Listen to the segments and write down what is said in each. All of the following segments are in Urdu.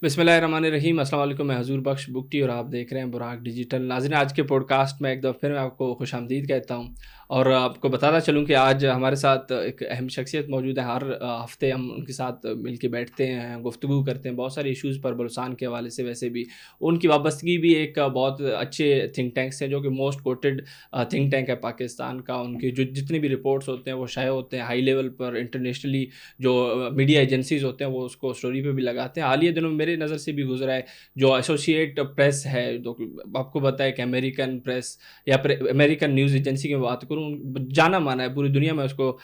بسم اللہ الرحمن الرحیم۔ السلام علیکم، میں حضور بخش بگٹی اور آپ دیکھ رہے ہیں براق ڈیجیٹل۔ ناظرین، آج کے پوڈ کاسٹ میں ایک دفعہ پھر میں آپ کو خوش آمدید کہتا ہوں اور آپ کو بتانا چلوں کہ آج ہمارے ساتھ ایک اہم شخصیت موجود ہے۔ ہر ہفتے ہم ان کے ساتھ مل کے بیٹھتے ہیں، گفتگو کرتے ہیں بہت سارے ایشوز پر، بلوچستان کے حوالے سے۔ ویسے بھی ان کی وابستگی بھی ایک بہت اچھے تھنک ٹینک سے، جو کہ موسٹ کوٹڈ تھنک ٹینک ہے پاکستان کا۔ ان کے جو جتنے بھی رپورٹس ہوتے ہیں وہ شائع ہوتے ہیں ہائی لیول پر، انٹرنیشنلی جو میڈیا ایجنسیز ہوتے ہیں وہ اس کو اسٹوری پہ بھی لگاتے ہیں۔ حالیہ دنوں میں میرے نظر سے بھی گزرا ہے جو ایسوسیٹ پریس ہے، جو آپ کو بتائے کہ امریکن پریس یا امریکن نیوز ایجنسی کی بات کروں، جانا مانا ہے پوری دنیا میں اس کو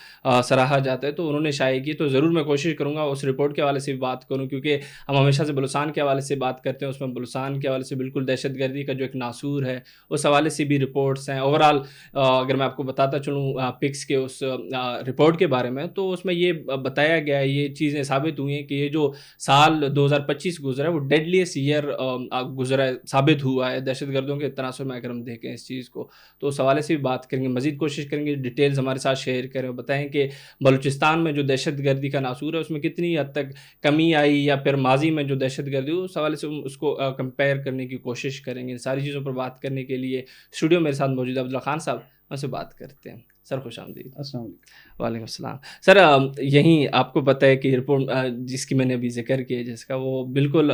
سراہا جاتا ہے، تو انہوں نے شائع کی۔ تو ضرور میں کوشش کروں گا اس رپورٹ کے حوالے سے بھی بات کروں، کیونکہ ہم ہمیشہ سے بلوچستان کے حوالے سے بات کرتے ہیں، اس میں بلوچستان کے حوالے سے بالکل دہشت گردی کا جو ایک ناسور ہے اس حوالے سے بھی رپورٹس ہیں۔ اوورآل اگر میں آپ کو بتاتا چلوں پکس کے اس رپورٹ کے بارے میں، تو اس میں یہ بتایا گیا ہے، یہ چیزیں ثابت ہوئی ہیں کہ یہ جو سال 2025 گزرا ہے وہ ڈیڈلیسٹ ایئر گزرا ہے، ثابت ہوا ہے دہشت گردوں کے تناسب میں۔ اگر ہم دیکھیں اس چیز کو تو اس حوالے سے بھی بات کریں گے، مزید کوشش کریں گے ڈیٹیلز ہمارے ساتھ شیئر کریں اور بتائیں کہ بلوچستان میں جو دہشت گردی کا ناسور ہے اس میں کتنی حد تک کمی آئی، یا پھر ماضی میں جو دہشت گردی اس حوالے سے اس کو کمپیئر کرنے کی کوشش کریں گے۔ ان ساری چیزوں پر بات کرنے کے لیے اسٹوڈیو میرے ساتھ موجود ہے عبداللہ خان صاحب، ان سے بات کرتے ہیں۔ سر خوش آمدید۔ السلام علیکم۔ وعلیکم السلام۔ سر یہیں آپ کو پتہ ہے کہ رپورٹ جس کی میں نے ابھی ذکر کیا، جس کا وہ بالکل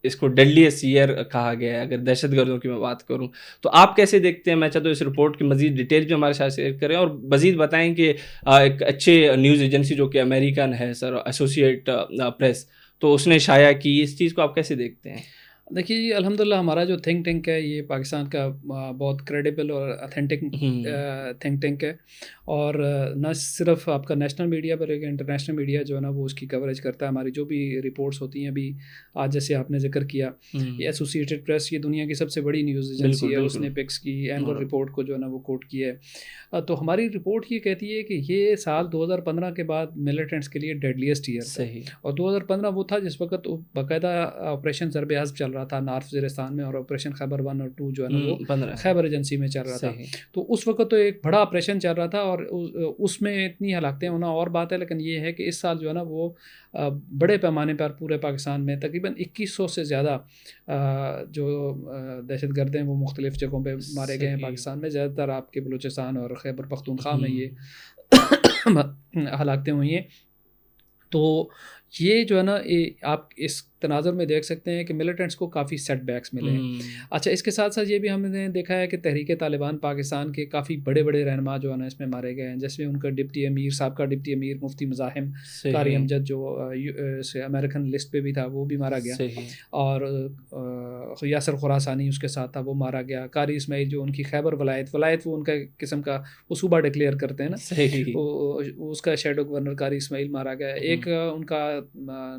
اس کو ڈیڈلیسٹ ایئر کہا گیا ہے اگر دہشت گردوں کی میں بات کروں، تو آپ کیسے دیکھتے ہیں؟ میں چاہتا ہوں اس رپورٹ کی مزید ڈیٹیل بھی ہمارے ساتھ شیئر کریں اور مزید بتائیں کہ ایک اچھے نیوز ایجنسی جو کہ امریکن ہے سر، ایسوسیٹ پریس، تو اس نے شائع کی اس چیز کو، آپ کیسے دیکھتے ہیں؟ دیکھیے جی، الحمدللہ ہمارا جو تھنک ٹینک ہے یہ پاکستان کا بہت کریڈیبل اور اتھینٹک تھنک ٹینک ہے، اور نہ صرف آپ کا نیشنل میڈیا بلکہ انٹرنیشنل میڈیا جو ہے نا وہ اس کی کوریج کرتا ہے۔ ہماری جو بھی رپورٹس ہوتی ہیں، ابھی آج جیسے آپ نے ذکر کیا، یہ ایسوسیٹڈ پریس یہ دنیا کی سب سے بڑی نیوز ایجنسی ہے، اس نے پکس کی اینول رپورٹ کو جو ہے نا وہ کوٹ کیا ہے۔ تو ہماری رپورٹ یہ کہتی ہے کہ یہ سال 2015 کے بعد ملیٹنٹس کے لیے ڈیڈلیسٹ ایئر تھا، اور 2015 وہ تھا جس وقت باقاعدہ آپریشن ضرب حزب چل رہا تھا نارتھ وزیرستان میں، اور آپریشن خیبر 1 اور 2 جو ہے نا وہ خیبر ایجنسی میں چل رہا تھا۔ تو اس وقت تو ایک بڑا آپریشن چل رہا تھا اور اس میں اتنی ہلاکتیں ہونا اور بات ہے، لیکن یہ ہے کہ اس سال جو ہے نا وہ بڑے پیمانے پر پورے پاکستان میں تقریباً 2100 سے زیادہ جو دہشت گرد ہیں وہ مختلف جگہوں پہ مارے گئے ہیں پاکستان میں، زیادہ تر آپ کے بلوچستان اور خیبر پختونخوا میں یہ ہلاکتیں ہوئی ہیں۔ تو یہ جو ہے نا آپ اس تناظر میں دیکھ سکتے ہیں کہ ملیٹنٹس کو کافی سیٹ بیکس ملے ہیں۔ اچھا، اس کے ساتھ ساتھ یہ بھی ہم نے دیکھا ہے کہ تحریک طالبان پاکستان کے کافی بڑے بڑے رہنما جو ہے نا اس میں مارے گئے ہیں، جس میں ان کا ڈپٹی امیر، سابقہ ڈپٹی امیر مفتی مزاحم قاری امجد جو امریکن لسٹ پہ بھی تھا وہ بھی مارا گیا، اور یاسر خراسانی اس کے ساتھ تھا وہ مارا گیا۔ قاری اسماعیل جو ان کی خیبر ولایت وہ ان کا قسم کا وہ صوبہ ڈکلیئر کرتے ہیں نا، اس کا شیڈو گورنر قاری اسماعیل مارا گیا۔ ایک ان کا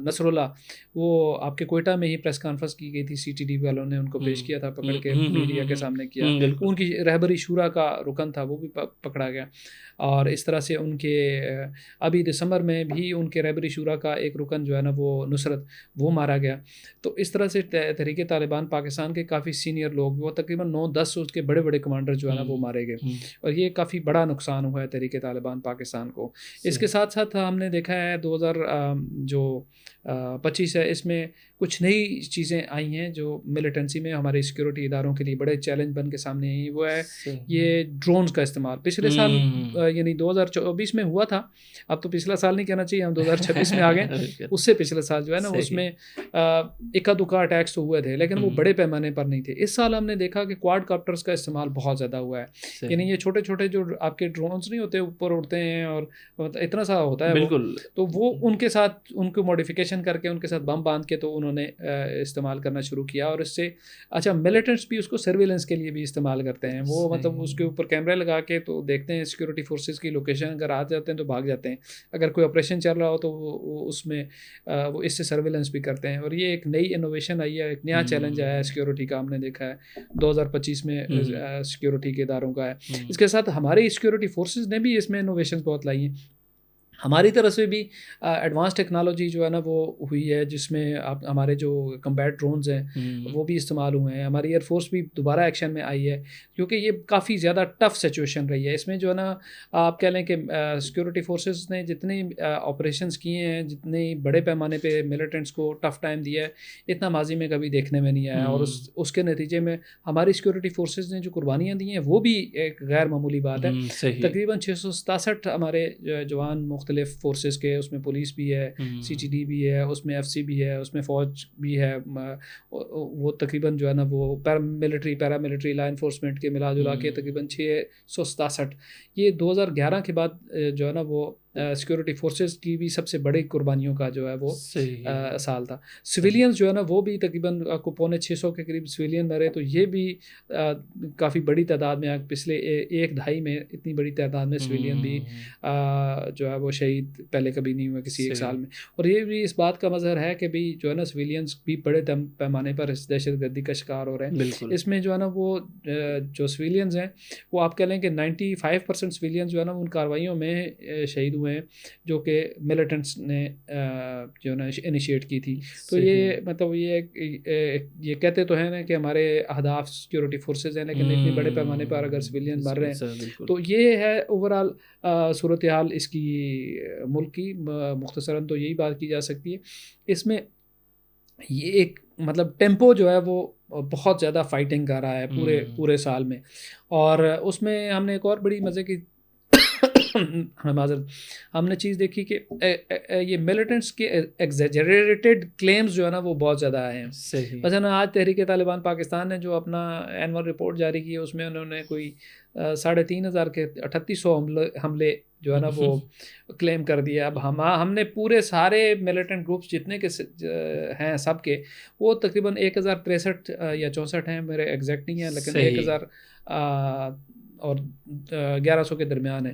نصر اللہ، وہ آپ کے کوئٹہ میں ہی پریس کانفرنس کی گئی تھی، سی ٹی ڈی والوں نے ان کو پیش کیا تھا، پکڑ کے میڈیا کے سامنے کیا، ان کی رہبری شورا کا رکن تھا وہ بھی پکڑا گیا۔ اور اس طرح سے ان کے ابھی دسمبر میں بھی ان کے رہبری شورا کا ایک رکن جو ہے نا وہ نصرت، وہ مارا گیا۔ تو اس طرح سے تحریک طالبان پاکستان کے کافی سینئر لوگ، وہ تقریباً 9-10 اس کے بڑے بڑے کمانڈر جو ہے نا وہ مارے گئے، اور یہ کافی بڑا نقصان ہوا ہے تحریک طالبان پاکستان کو۔ اس کے ساتھ ساتھ ہم نے دیکھا ہے 2025 ہے، اس میں کچھ نئی چیزیں آئی ہیں جو ملیٹنسی میں ہمارے سیکورٹی اداروں کے لیے بڑے چیلنج بن کے سامنے آئی ہیں۔ وہ ہے یہ ڈرونز کا استعمال۔ پچھلے سال یعنی 2024 میں ہوا تھا، اب تو پچھلا سال نہیں کہنا چاہیے، ہم 2026 میں آ گئے، اس سے پچھلے سال جو ہے نا اس میں اکا دکا اٹیکس تو ہوئے تھے، لیکن وہ بڑے پیمانے پر نہیں تھے۔ اس سال ہم نے دیکھا کہ کواد کاپٹرز کا استعمال بہت زیادہ ہوا ہے، یعنی یہ چھوٹے چھوٹے جو آپ کے ڈرونز نہیں ہوتے، اوپر اڑتے ہیں اور اتنا سا ہوتا ہے بالکل، تو وہ ان کے ساتھ ان کو ماڈیفیکیشن کر کے ان کے ساتھ بم باندھ کے تو انہوں نے استعمال کرنا شروع کیا، اور اس سے اچھا ملیٹنٹس بھی اس کو سرویلنس کے لیے بھی استعمال کرتے ہیں، وہ مطلب اس کے اوپر کیمرے لگا کے تو دیکھتے ہیں سیکورٹی فورسز کی لوکیشن، اگر آ جاتے ہیں تو بھاگ جاتے ہیں، اگر کوئی آپریشن چل رہا ہو تو وہ اس میں وہ اس سے سرویلنس بھی کرتے ہیں۔ اور یہ ایک نئی انوویشن آئی ہے، ایک نیا چیلنج آیا ہے سیکورٹی کا، ہم نے دیکھا ہے 2025 میں سیکورٹی کے اداروں کا ہے۔ اس کے ساتھ ہماری سیکورٹی فورسز نے بھی اس میں انوویشنز بہت لائی ہیں۔ ہماری طرف سے بھی ایڈوانس ٹیکنالوجی جو ہے نا وہ ہوئی ہے، جس میں آپ ہمارے جو کمبیٹ ڈرونز ہیں وہ بھی استعمال ہوئے ہیں. ہماری ایئر فورس بھی دوبارہ ایکشن میں آئی ہے، کیونکہ یہ کافی زیادہ ٹف سچویشن رہی ہے. اس میں جو ہے نا آپ کہہ لیں کہ سیکورٹی فورسز نے جتنے آپریشنز کیے ہیں، جتنے بڑے پیمانے پہ ملیٹنٹس کو ٹف ٹائم دیا ہے، اتنا ماضی میں کبھی دیکھنے میں نہیں آیا. اور اس کے نتیجے میں ہماری سیکورٹی فورسز نے جو قربانیاں دی ہیں وہ بھی ایک غیر معمولی بات ہے. تقریباً 667 ہمارے جوان مختلف فورسز کے، اس میں پولیس بھی ہے، سی ٹی ڈی بھی ہے، اس میں ایف سی بھی ہے، اس میں فوج بھی ہے. وہ تقریباً جو ہے نا وہ پیراملٹری لا انفورسمنٹ کے ملا جلا کے تقریباً 667. یہ 2011 کے بعد جو ہے نا وہ سیکورٹی فورسز کی بھی سب سے بڑی قربانیوں کا جو ہے وہ سال تھا. سویلینز جو ہے نا وہ بھی تقریباً کو 650 کے قریب سویلین مرے. تو یہ بھی کافی بڑی تعداد میں، پچھلے ایک دہائی میں اتنی بڑی تعداد میں سویلین بھی جو ہے وہ شہید پہلے کبھی نہیں ہوئے کسی ایک سال میں. اور یہ بھی اس بات کا مظہر ہے کہ بھی جو ہے نا سویلینز بھی بڑے پیمانے پر اس دہشت گردی کا شکار ہو رہے ہیں. اس میں جو ہے نا وہ جو سویلینز ہیں وہ آپ کہہ لیں کہ 95% سویلینز جو ہے نا ان کارروائیوں میں شہید ہوئے ہیں جو کہ ملیٹنٹس نے جو ہے نا انیشیٹ کی تھی. تو یہ مطلب یہ کہتے تو ہیں نا کہ ہمارے اہداف سیکورٹی فورسز ہیں، لیکن اتنے بڑے پیمانے پر اگر سویلین مر رہے ہیں تو یہ ہے اوور آل صورتحال اس کی ملک کی. مختصراً تو یہی بات کی جا سکتی ہے. اس میں یہ ایک مطلب ٹیمپو جو ہے وہ بہت زیادہ فائٹنگ کر رہا ہے پورے سال میں. اور اس میں ہم نے ایک اور بڑی مزے کی ہم نے چیز دیکھی کہ یہ ملیٹنٹس کے ایگزیجریٹڈ کلیمز جو ہے نا وہ بہت زیادہ آئے ہیں. مثلا آج تحریک طالبان پاکستان نے جو اپنا اینول رپورٹ جاری کی ہے اس میں انہوں نے کوئی 3,500 کے 3800 حملے جو ہے نا وہ کلیم کر دیا. اب ہم نے پورے سارے ملیٹنٹ گروپس جتنے کے ہیں سب کے وہ تقریباً 1063 یا 64 ہیں، میرے ایگزیکٹ نہیں ہیں، لیکن 1000 اور 1100 کے درمیان ہے.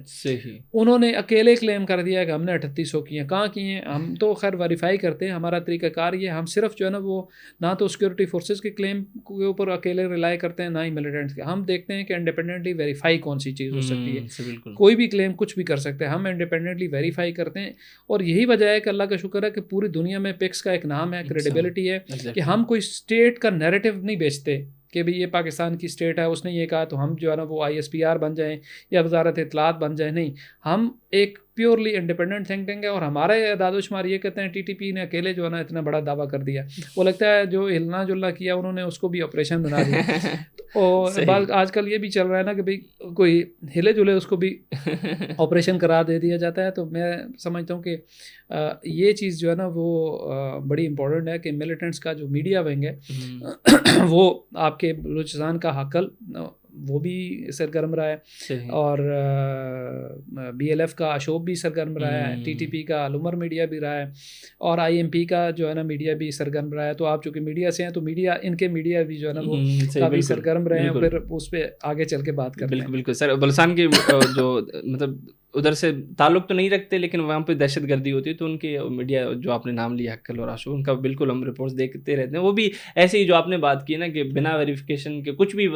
انہوں نے اکیلے کلیم کر دیا کہ ہم نے 3800 کیے ہیں. کہاں کیے ہیں؟ ہم تو خیر ویریفائی کرتے ہیں، ہمارا طریقہ کار یہ، ہم صرف جو ہے نا وہ نہ تو سیکورٹی فورسز کے کلیم کے اوپر اکیلے ریلائی کرتے ہیں، نہ ہی ملیٹنٹس کے. ہم دیکھتے ہیں کہ انڈیپینڈنٹلی ویریفائی کون سی چیز ہو سکتی ہے. کوئی بھی کلیم کچھ بھی کر سکتے ہیں، ہم انڈیپینڈنٹلی ویریفائی کرتے ہیں. اور یہی وجہ ہے کہ اللہ کا شکر ہے کہ پوری دنیا میں پکس کا ایک نام ہے، کریڈیبلٹی ہے، کہ ہم کوئی اسٹیٹ کا نیریٹو نہیں بیچتے کہ بھئی یہ پاکستان کی اسٹیٹ ہے، اس نے یہ کہا تو ہم جو ہے نا وہ ISPR بن جائیں یا وزارت اطلاعات بن جائیں. نہیں، ہم ایک پیورلی انڈیپینڈنٹ تھنک ٹینک ہے. اور ہمارے اعداد و شمار یہ کہتے ہیں TTP نے اکیلے جو ہے نا اتنا بڑا دعویٰ کر دیا. وہ لگتا ہے جو ہلنا جلنا کیا انہوں نے اس کو بھی آپریشن بنا دیا. اور آج کل یہ بھی چل رہا ہے نا کہ بھئی کوئی ہلے جلے اس کو بھی آپریشن قرار دے دیا جاتا ہے. تو میں سمجھتا ہوں کہ یہ چیز جو ہے نا وہ بڑی امپورٹنٹ ہے کہ ملیٹنٹس کا جو میڈیا ونگ ہے وہ آپ کے بلوچستان کا حقل وہ بھی سرگرم رہا ہے، اور BLF کا اشوب بھی سرگرم رہا ہے، TTP کا العمر میڈیا بھی رہا ہے، اور IMP کا جو ہے نا میڈیا بھی سرگرم رہا ہے. تو آپ چونکہ میڈیا سے ہیں تو میڈیا ان کے میڈیا بھی جو ہے نا وہ کافی سرگرم رہے ہیں. پھر اس پہ آگے چل کے بات کرتے ہیں. بالکل سر، بلوچستان کی جو مطلب ادھر سے تعلق تو نہیں رکھتے لیکن وہاں پہ دہشت گردی ہوتی ہے تو ان کے میڈیا جو آپ نے نام لیا حقل اور آشو، ان کا بالکل ہم رپورٹس دیکھتے رہتے ہیں. وہ بھی ایسے ہی جو آپ نے بات کی نا کہ بنا ویریفیکیشن کے کچھ بھی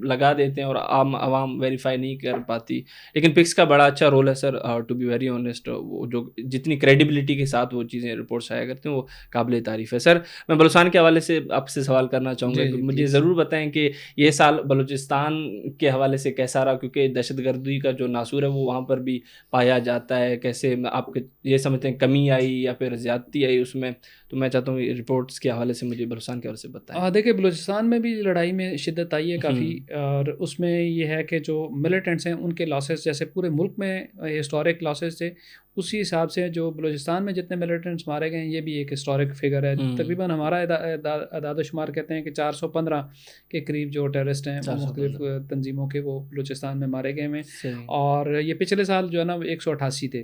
لگا دیتے ہیں اور عام عوام ویریفائی نہیں کر پاتی. لیکن پکس کا بڑا اچھا رول ہے سر، ٹو بی ویری آنیسٹ. وہ جو جتنی کریڈیبلٹی کے ساتھ وہ چیزیں رپورٹس آیا کرتے ہیں وہ قابل تعریف ہے. سر میں بلوچستان کے حوالے سے آپ سے سوال کرنا چاہوں گا کہ مجھے ضرور بتائیں کہ یہ سال بلوچستان کے حوالے سے کیسا رہا، کیونکہ دہشت گردی کا جو ناسور ہے وہ وہاں پر بھی پایا جاتا ہے. کیسے آپ یہ سمجھتے ہیں کمی آئی یا پھر زیادتی آئی اس میں؟ تو میں چاہتا ہوں رپورٹس کے حوالے سے مجھے بلوچستان کے حوالے سے بتائیں. دیکھیں بلوچستان میں بھی لڑائی میں شدت آئی ہے کافی، اور اس میں یہ ہے کہ جو ملیٹنٹس ہیں ان کے لاسز جیسے پورے ملک میں ہسٹورک لاسز تھے اسی حساب سے جو بلوچستان میں جتنے ملیٹنٹس مارے گئے ہیں یہ بھی ایک ہسٹورک فگر ہے. تقریباً ہمارا اعداد و شمار کہتے ہیں کہ 415 کے قریب جو ٹیررسٹ ہیں مختلف تنظیموں کے وہ بلوچستان میں مارے گئے ہیں، اور یہ پچھلے سال جو ہے نا 188 تھے.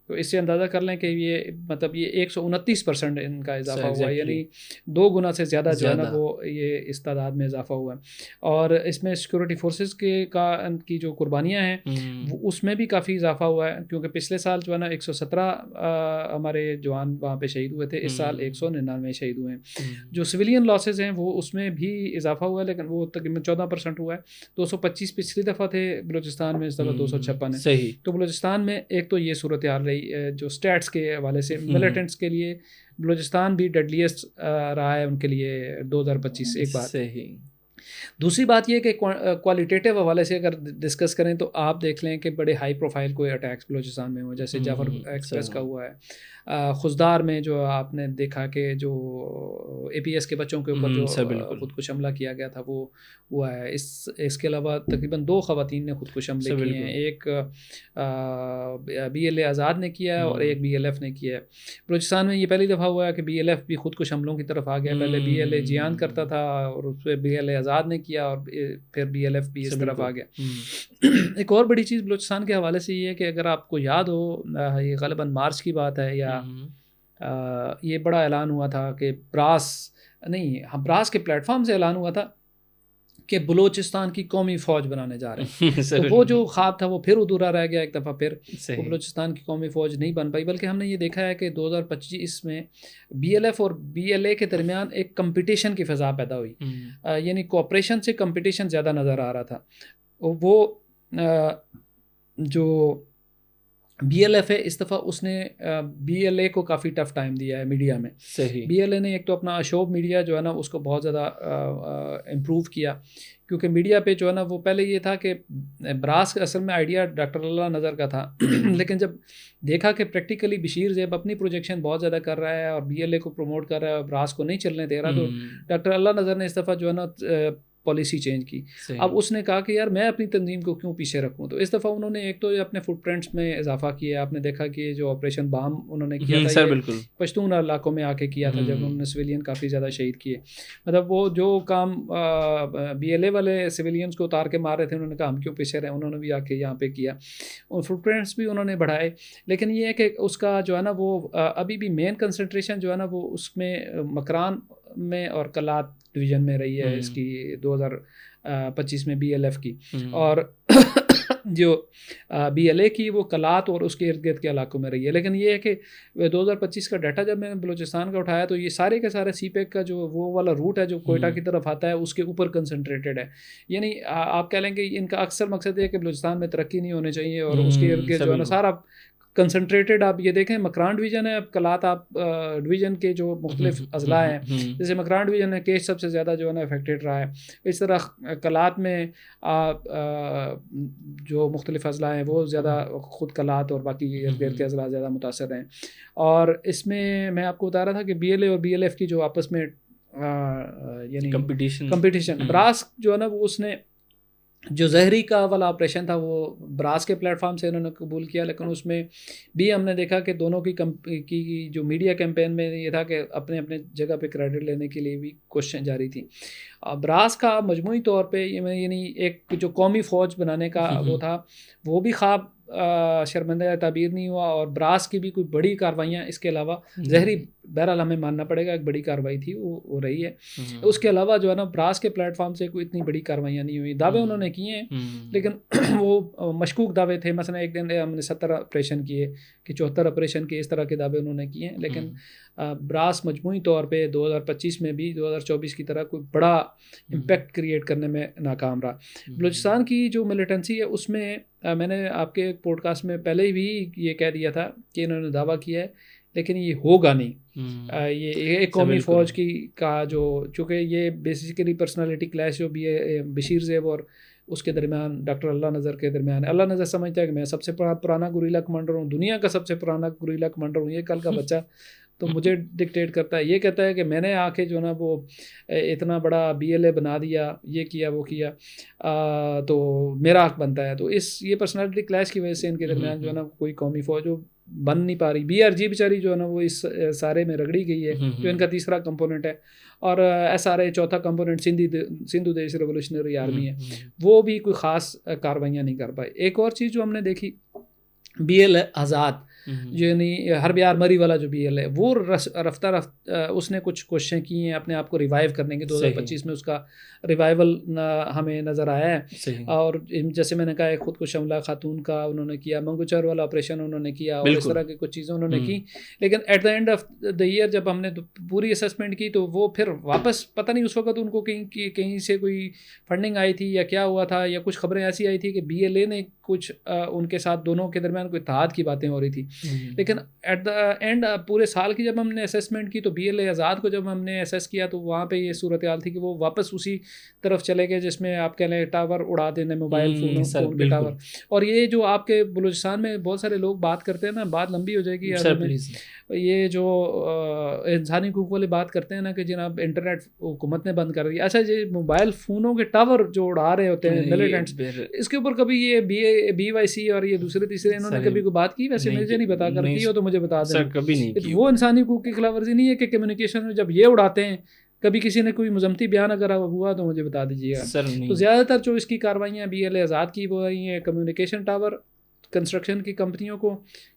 تو اس سے اندازہ کر لیں کہ یہ مطلب یہ 129% ان کا اضافہ ہوا ہے، یعنی 2 گنا سے زیادہ جو ہے نا وہ یہ اس تعداد میں اضافہ ہوا ہے. اور اس میں سیکورٹی فورسز کی جو قربانیاں ہیں اس میں بھی کافی اضافہ ہوا ہے، کیونکہ پچھلے سال جو ہے نا 117 ہمارے جوان وہاں پہ شہید ہوئے تھے، اس سال 199 شہید ہوئے ہیں. جو سویلین لاسز ہیں وہ اس میں بھی اضافہ ہوا ہے، لیکن وہ تقریباً 14% ہوا ہے. 225 پچھلی دفعہ تھے بلوچستان میں، اس دفعہ 256 ہے. تو بلوچستان میں ایک تو یہ صورتحال رہی جو اسٹیٹس کے حوالے سے ملیٹنٹس کے لیے بلوچستان بھی ڈیڈلیسٹ رہا ہے ان کے لیے 2025 ایک بات. صحیح. دوسری بات یہ کہ کوالٹیٹیو حوالے سے اگر ڈسکس کریں تو آپ دیکھ لیں کہ بڑے ہائی پروفائل کوئی اٹیکس بلوچستان میں ہو, جیسے جعفر ایکسپریس کا ہوا ہے, خزدار میں جو آپ نے دیکھا کہ جو اے پی ایس کے بچوں کے اوپر جو خودکش حملہ کیا گیا تھا وہ ہوا ہے. اس کے علاوہ تقریباً 2 خواتین نے خودکش حملے کیے ہیں, ایک بی ایل اے آزاد نے کیا ہے اور ایک بی ایل ایف نے کیا ہے. بلوچستان میں یہ پہلی دفعہ ہوا ہے کہ بی ایل ایف بھی خودکش حملوں کی طرف آ گیا. پہلے بی ایل اے جیان کرتا تھا اور اس پہ بی ایل اے آزاد نے کیا اور پھر بی ایل ایف بھی اس طرف آ گیا. ایک اور بڑی چیز بلوچستان کے حوالے سے یہ ہے کہ اگر آپ کو یاد ہو, یہ غالباً مارچ کی بات ہے یا یہ بڑا اعلان ہوا تھا کہ براس کے پلیٹ فارم سے اعلان ہوا تھا کہ بلوچستان کی قومی فوج بنانے جا رہے ہیں. تو وہ جو خواب تھا وہ پھر ادھورا رہ گیا ایک دفعہ. پھر وہ بلوچستان کی قومی فوج نہیں بن پائی, بلکہ ہم نے یہ دیکھا ہے کہ 2025 میں بی ایل ایف اور بی ایل اے کے درمیان ایک کمپٹیشن کی فضا پیدا ہوئی, یعنی کوآپریشن سے کمپٹیشن زیادہ نظر آ رہا تھا. وہ جو بی ایل ایف ہے اس دفعہ اس نے بی ایل اے کو کافی ٹف ٹائم دیا ہے میڈیا میں. بی ایل اے نے ایک تو اپنا اشوب میڈیا جو ہے نا اس کو بہت زیادہ امپروو کیا, کیونکہ میڈیا پہ جو ہے نا وہ پہلے یہ تھا کہ براس کا اصل میں آئیڈیا ڈاکٹر اللہ نظر کا تھا, لیکن جب دیکھا کہ پریکٹیکلی بشیر زیب اپنی پروجیکشن بہت زیادہ کر رہا ہے اور بی ایل اے کو پروموٹ کر رہا ہے اور براس کو نہیں چلنے دے رہا, تو ڈاکٹر اللہ نظر نے اس دفعہ جو ہے نا پالیسی چینج کی. اب اس نے کہا کہ یار میں اپنی تنظیم کو کیوں پیچھے رکھوں, تو اس دفعہ انہوں نے ایک تو اپنے فٹ پرنٹس میں اضافہ کیا. آپ نے دیکھا کہ جو آپریشن بام انہوں نے کیا تھا پشتون علاقوں میں آ کے کیا تھا, جب انہوں نے سویلین کافی زیادہ شہید کیے. مطلب وہ جو کام بی ایل اے والے سویلینس کو اتار کے مار رہے تھے, انہوں نے کہا ہم کیوں پیچھے رہے, انہوں نے بھی آ کے یہاں پہ کیا. اور فٹ پرنٹس بھی انہوں نے بڑھائے, لیکن یہ ہے کہ اس کا جو ہے نا وہ ابھی بھی مین کنسنٹریشن جو ہے نا وہ اس میں مکران میں اور کلات ڈویژن میں رہی ہے اس کی 2025 میں بی ایل ایف کی, اور جو بی ایل اے کی وہ کلات اور اس کے ارد گرد کے علاقوں میں رہی ہے. لیکن یہ ہے کہ 2025 کا ڈیٹا جب میں نے بلوچستان کا اٹھایا تو یہ سارے کے سارے سی پیک کا جو وہ والا روٹ ہے جو کوئٹہ کی طرف آتا ہے اس کے اوپر کنسنٹریٹڈ ہے. یعنی آپ کہہ لیں کہ ان کا اکثر مقصد یہ ہے کہ بلوچستان میں ترقی نہیں ہونی چاہیے, اور اس کے ارد گرد جو ہے نا سارا کنسنٹریٹڈ. آپ یہ دیکھیں مکران ڈویژن ہے, اب کلات آپ ڈویژن کے جو مختلف اضلاع ہیں, جیسے مکران ڈویژن ہے کیس سب سے زیادہ جو ہے نا افیکٹڈ رہا ہے, اس طرح کلات میں جو مختلف اضلاع ہیں وہ زیادہ خود کلات اور باقی ارد گرد کے اضلاع زیادہ متاثر ہیں. اور اس میں آپ کو بتا رہا تھا کہ بی ایل اے اور بی ایل ایف کی جو آپس میں یعنی کمپٹیشن, براس جو ہے نا وہ اس نے جو زہری کا والا آپریشن تھا وہ براس کے پلیٹ فارم سے انہوں نے قبول کیا, لیکن اس میں بھی ہم نے دیکھا کہ دونوں کی جو میڈیا کیمپین میں یہ تھا کہ اپنے اپنے جگہ پہ کریڈٹ لینے کے لیے بھی کوششیں جاری تھیں. براس کا مجموعی طور پہ یعنی ایک جو قومی فوج بنانے کا وہ تھا, وہ بھی خواب شرمندہ تعبیر نہیں ہوا, اور براس کی بھی کوئی بڑی کاروائیاں اس کے علاوہ زہری بہرحال ہمیں ماننا پڑے گا ایک بڑی کاروائی تھی وہ رہی ہے. اس کے علاوہ جو ہے نا براس کے پلیٹ فارم سے کوئی اتنی بڑی کاروائیاں نہیں ہوئی. دعوے انہوں نے کیے ہیں لیکن وہ مشکوک دعوے تھے. مثلا ایک دن ہم نے 70 آپریشن کیے کہ 74 آپریشن کے, اس طرح کے دعوے انہوں نے کیے ہیں, لیکن براس مجموعی طور پہ 2025 میں بھی 2024 کی طرح کوئی بڑا امپیکٹ کریٹ کرنے میں ناکام رہا. بلوچستان کی جو ملیٹنسی ہے اس میں میں نے آپ کے پوڈ کاسٹ میں پہلے بھی یہ کہہ دیا تھا کہ انہوں نے دعویٰ کیا ہے, لیکن یہ ہوگا نہیں. یہ ایک قومی فوج کی کا جو چونکہ یہ بیسیکلی پرسنالٹی کلیش جو بھی ہے بشیر زیب اور اس کے درمیان ڈاکٹر اللہ نظر کے درمیان. اللہ نظر سمجھتا ہے کہ میں سب سے پرانا گوریلا کمانڈر ہوں, دنیا کا سب سے پرانا گوریلا کمانڈر ہوں, یہ کل کا بچہ تو مجھے ڈکٹیٹ کرتا ہے. یہ کہتا ہے کہ میں نے آ کے جو نا وہ اتنا بڑا بی ایل اے بنا دیا, یہ کیا وہ کیا, تو میرا حق بنتا ہے. تو یہ پرسنالٹی کلیش کی وجہ سے ان کے درمیان جو ہے نا کوئی قومی فوج بن نہیں پا رہی. بی آر جی بیچاری جو ہے نا وہ اس سارے میں رگڑی گئی ہے, جو ان کا تیسرا کمپوننٹ ہے, اور ایس آر اے چوتھا کمپوننٹ سندھو دیش ریولوشنری آرمی ہے, وہ بھی کوئی خاص کاروائیاں نہیں کر پائے. ایک اور چیز جو ہم نے دیکھی, بی ایل آزاد جو یعنی ہر بیار مری والا جو بی ایل ہے, وہ رفتہ اس نے کچھ کوششیں کی ہیں اپنے آپ کو ریوائیو کرنے کی. 2025 میں اس کا ریوائیول ہمیں نظر آیا ہے. اور جیسے میں نے کہا ایک خودکش حملہ خاتون کا انہوں نے کیا, منگوچر والا آپریشن انہوں نے کیا, اور اس طرح کی کچھ چیزیں انہوں نے کی. لیکن at the end of the year جب ہم نے پوری اسسمنٹ کی تو وہ پھر واپس پتہ نہیں اس وقت ان کو کہیں سے کوئی فنڈنگ آئی تھی یا کیا ہوا تھا, یا کچھ خبریں ایسی آئی تھی کہ بی ایل اے نے کچھ ان کے ساتھ دونوں کے درمیان کوئی اتحاد کی باتیں ہو رہی تھی. لیکن ایٹ دا اینڈ پورے سال کی جب ہم نے اسیسمنٹ کی تو بی ایل اے آزاد کو جب ہم نے ایسیس کیا تو وہاں پہ یہ صورتحال تھی کہ وہ واپس اسی طرف چلے گئے جس میں آپ کہہ لیں ٹاور اڑا دینے موبائل فون کے ٹاور. اور یہ جو آپ کے بلوچستان میں بہت سارے لوگ بات کرتے ہیں نا, بات لمبی ہو جائے گی, یہ جو انسانی حقوق والے بات کرتے ہیں نا کہ جناب انٹرنیٹ حکومت نے بند کر دیا. اچھا یہ موبائل فونوں کے ٹاور جو اڑا رہے ہوتے ہیں ملیٹنٹس, اس کے اوپر کبھی یہ بی وائی سی اور یہ دوسرے تیسرے انہوں نے کبھی کوئی بات کی؟ ویسے مجھے نہیں پتا, اگر کی ہو تو مجھے بتا دیں. کبھی نہیں. وہ انسانی حقوق کی خلاف ورزی نہیں ہے کہ کمیونیکیشن میں جب یہ اڑاتے ہیں, کبھی کسی نے کوئی مذمتی بیان اگر ہوا تو مجھے بتا دیجیے گا. تو زیادہ تر جو اس کی کاروائیاں بی ایل اے آزاد کی وہ رہی ہیں کمیونیکیشن ٹاور, کنسٹرکشن کی کمپنیوں کو,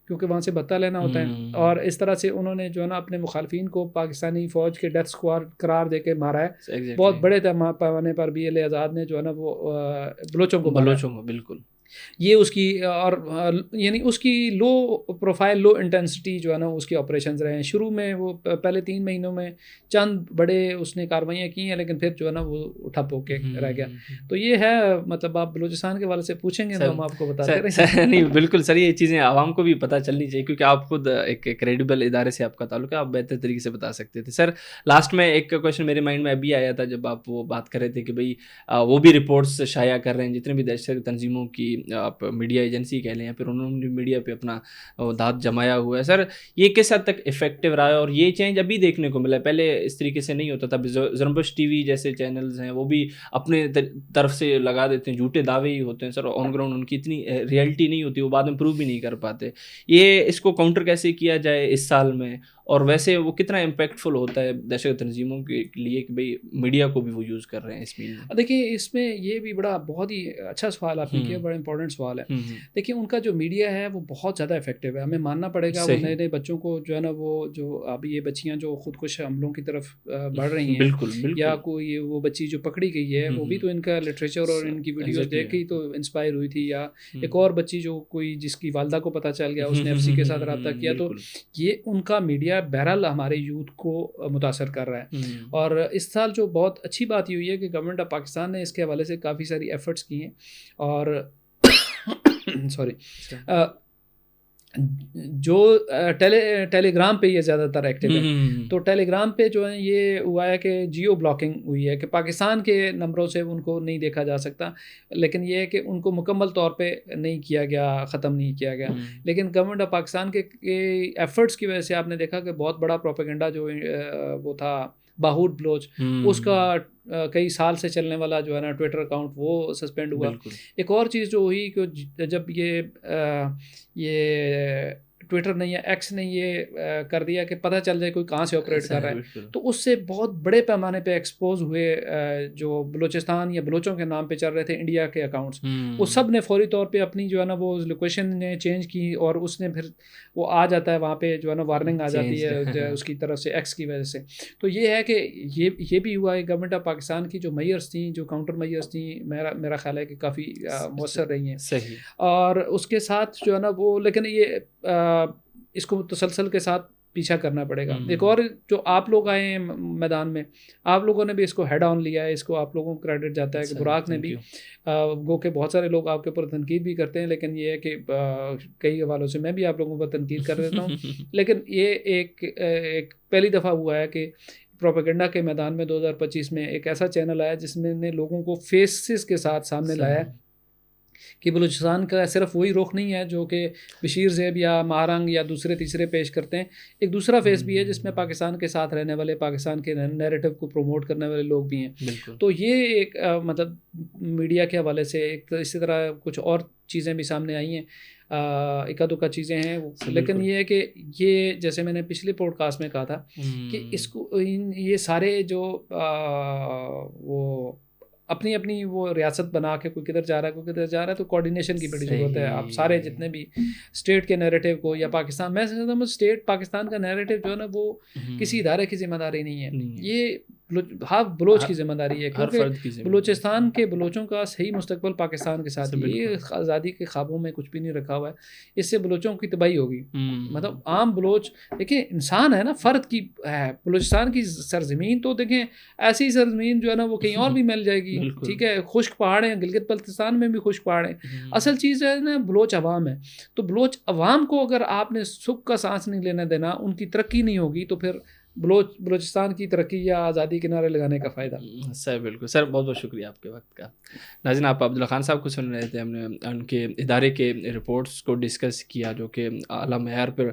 کیونکہ وہاں سے بھتہ لینا ہوتا ہے. اور اس طرح سے انہوں نے جو ہے نا اپنے مخالفین کو پاکستانی فوج کے ڈیتھ اسکواڈ قرار دے کے مارا ہے. بہت بڑے پیمانے پر بی ایل اے آزاد نے جو ہے نا وہ بلوچوں کو بالکل یہ اس کی, اور یعنی اس کی لو پروفائل لو انٹینسٹی جو ہے نا اس کے آپریشنز رہے ہیں. شروع میں وہ پہلے 3 مہینوں میں چند بڑے اس نے کاروائیاں کی ہیں, لیکن پھر جو ہے نا وہ ٹھپ ہو کے رہ گیا. تو یہ ہے, مطلب آپ بلوچستان کے والے سے پوچھیں گے تو ہم آپ کو بتاتے رہیں. نہیں بالکل سر, یہ چیزیں عوام کو بھی پتہ چلنی چاہیے کیونکہ آپ خود ایک کریڈیبل ادارے سے آپ کا تعلق ہے, آپ بہتر طریقے سے بتا سکتے تھے. سر لاسٹ میں ایک کویشچن میرے مائنڈ میں ابھی آیا تھا جب آپ وہ بات کر رہے تھے کہ بھائی وہ بھی رپورٹس شائع کر رہے ہیں جتنے بھی دہشت تنظیموں کی آپ میڈیا ایجنسی کہہ لیں یا پھر انہوں نے میڈیا پہ اپنا دھات جمایا ہوا ہے. سر یہ کس حد تک افیکٹو رہا ہے اور یہ چینج ابھی دیکھنے کو ملا ہے, پہلے اس طریقے سے نہیں ہوتا تھا. زرمبش ٹی وی جیسے چینلز ہیں وہ بھی اپنے طرف سے لگا دیتے ہیں, جھوٹے دعوے ہی ہوتے ہیں سر, آن گراؤنڈ ان کی اتنی ریئلٹی نہیں ہوتی, وہ بعد میں پروو بھی نہیں کر پاتے. یہ اس کو کاؤنٹر کیسے کیا جائے اس سال میں, اور ویسے وہ کتنا امپیکٹفل ہوتا ہے دہشت تنظیموں کے لیے کہ بھئی میڈیا کو بھی وہ یوز کر رہے ہیں اس میں؟ دیکھیے اس میں یہ بھی بہت ہی اچھا سوال آپ نے کیا, بڑا امپورٹنٹ سوال ہے. دیکھیے ان کا جو میڈیا ہے وہ بہت زیادہ افیکٹو ہے, ہمیں ماننا پڑے گا. وہ نئے نئے بچوں کو جو ہے نا وہ جو اب یہ بچیاں جو خودکش حملوں کی طرف بڑھ رہی ہیں, بالکل یا کوئی وہ بچی جو پکڑی گئی ہے وہ بھی تو ان کا لٹریچر اور ان کی ویڈیوز دیکھ کے تو انسپائر ہوئی تھی, یا ایک اور بچی جو کوئی جس کی والدہ کو پتہ چل گیا اس نے ایف سی کے ساتھ رابطہ کیا. تو یہ ان کا میڈیا بہرحال ہمارے یوتھ کو متاثر کر رہا ہے. اور اس سال جو بہت اچھی بات یہ ہوئی ہے کہ گورنمنٹ آف پاکستان نے اس کے حوالے سے کافی ساری ایفرٹس کی ہیں. اور جو ٹیلی گرام پہ یہ زیادہ تر ایکٹیو ہے, تو ٹیلی گرام پہ جو ہے یہ ہوا ہے کہ جیو بلاکنگ ہوئی ہے کہ پاکستان کے نمبروں سے ان کو نہیں دیکھا جا سکتا, لیکن یہ ہے کہ ان کو مکمل طور پہ نہیں کیا گیا, ختم نہیں کیا گیا. لیکن گورنمنٹ آف پاکستان کے ایفرٹس کی وجہ سے آپ نے دیکھا کہ بہت بڑا پروپیگنڈا جو وہ تھا باہود بلوچ, اس کا کئی سال سے چلنے والا جو ہے نا ٹویٹر اکاؤنٹ وہ سسپینڈ ہوا. ایک اور چیز جو ہوئی کہ جب یہ ٹویٹر نے یا ایکس نے یہ کر دیا کہ پتہ چل جائے کوئی کہاں سے آپریٹ کر رہا ہے, تو اس سے بہت بڑے پیمانے پہ ایکسپوز ہوئے جو بلوچستان یا بلوچوں کے نام پہ چل رہے تھے انڈیا کے اکاؤنٹس. وہ سب نے فوری طور پہ اپنی جو ہے نا وہ لوکیشن نے چینج کی, اور اس نے پھر وہ آ جاتا ہے وہاں پہ جو ہے نا وارننگ آ جاتی ہے اس کی طرف سے ایکس کی وجہ سے. تو یہ ہے کہ یہ بھی ہوا ہے. گورنمنٹ آف پاکستان کی جو میئرس تھیں, جو کاؤنٹر میئرس تھیں, میرا خیال ہے کہ کافی مؤثر رہی ہیں. اور اس کے ساتھ جو ہے نا وہ, لیکن یہ اس کو تسلسل کے ساتھ پیچھا کرنا پڑے گا. ایک اور جو آپ لوگ آئے ہیں میدان میں, آپ لوگوں نے بھی اس کو ہیڈ آن لیا ہے, اس کو آپ لوگوں کو کریڈٹ جاتا ہے کہ براق نے بھی, گو کہ بہت سارے لوگ آپ کے اوپر تنقید بھی کرتے ہیں, لیکن یہ ہے کہ کئی حوالوں سے میں بھی آپ لوگوں پر تنقید کر دیتا ہوں. لیکن یہ ایک پہلی دفعہ ہوا ہے کہ پروپیگنڈا کے میدان میں 2025 میں ایک ایسا چینل آیا جس میں نے لوگوں کو فیسز کے ساتھ سامنے لایا ہے کہ بلوچستان کا صرف وہی رخ نہیں ہے جو کہ بشیر زیب یا مہارنگ یا دوسرے تیسرے پیش کرتے ہیں. ایک دوسرا فیس بھی ہے جس میں پاکستان کے ساتھ رہنے والے, پاکستان کے نیریٹو کو پروموٹ کرنے والے لوگ بھی ہیں. تو یہ ایک مطلب میڈیا کے حوالے سے ایک اسی طرح کچھ اور چیزیں بھی سامنے آئی ہیں, اکا دکا چیزیں ہیں. لیکن یہ ہے کہ یہ جیسے میں نے پچھلے پوڈ کاسٹ میں کہا تھا کہ اس کو یہ سارے جو وہ اپنی اپنی وہ ریاست بنا کے کوئی کدھر جا رہا ہے کوئی کدھر جا رہا ہے, تو کوارڈینیشن کی بڑی ضرورت ہے. آپ سارے جتنے بھی اسٹیٹ کے نیریٹو کو, یا پاکستان, میں سمجھتا ہوں اسٹیٹ پاکستان کا نیریٹو جو ہے نا وہ کسی ادارے کی ذمہ داری نہیں ہے. یہ ہاں بلوچ کی ذمہ داری ہے، ہر فرد کی کیونکہ ذمہ بلوچستان کے بلوچوں کا صحیح مستقبل پاکستان کے ساتھ، بالکل۔ یہ آزادی کے خوابوں میں کچھ بھی نہیں رکھا ہوا ہے، اس سے بلوچوں کی تباہی ہوگی۔ مطلب عام بلوچ دیکھیں انسان ہے نا، فرد کی ہے، بلوچستان کی سرزمین تو دیکھیں ایسی سرزمین جو ہے نا وہ کہیں اور بھی مل جائے گی، بالکل۔ ٹھیک ہے، خشک پہاڑ ہیں، گلگت بلتستان میں بھی خشک پہاڑ ہیں، اصل چیز ہے نا بلوچ عوام ہے۔ تو بلوچ عوام کو اگر آپ نے سکھ کا سانس نہیں لینے دینا، ان کی ترقی نہیں ہوگی، تو پھر بلوچستان کی ترقی یا آزادی کے نعرے لگانے کا فائدہ۔ سر بالکل سر، بہت بہت شکریہ آپ کے وقت کا۔ ناظرین، آپ عبداللہ خان صاحب کو سن رہے تھے، ہم نے ان کے ادارے کے رپورٹس کو ڈسکس کیا جو کہ اعلیٰ معیار پر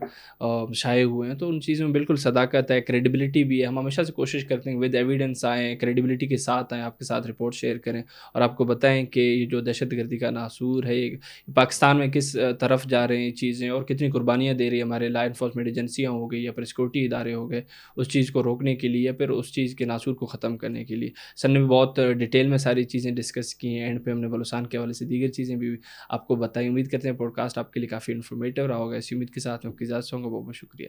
شائع ہوئے ہیں، تو ان چیزوں میں بالکل صداقت ہے، کریڈیبلٹی بھی ہے۔ ہم ہمیشہ سے کوشش کرتے ہیں ود ایویڈنس آئیں، کریڈیبلٹی کے ساتھ آئیں، آپ کے ساتھ رپورٹ شیئر کریں اور آپ کو بتائیں کہ یہ جو دہشت گردی کا ناصور ہے یہ پاکستان میں کس طرف جا رہے ہیں چیزیں، اور کتنی قربانیاں دے رہی ہیں ہمارے لا انفورسمنٹ ایجنسیاں ہو گئی یا پھر سیکورٹی ادارے ہو گئے، اس چیز کو روکنے کے لیے، پھر اس چیز کے ناصور کو ختم کرنے کے لیے۔ سر نے بھی بہت ڈیٹیل میں ساری چیزیں ڈسکس کی ہیں، اینڈ پہ ہم نے بلوچستان کے حوالے سے دیگر چیزیں بھی آپ کو بتائی۔ امید کرتے ہیں پوڈ کاسٹ آپ کے لیے کافی انفارمیٹیو رہا ہوگا۔ اسی امید کے ساتھ میں آپ کی اجازت چاہوں گا، بہت بہت شکریہ۔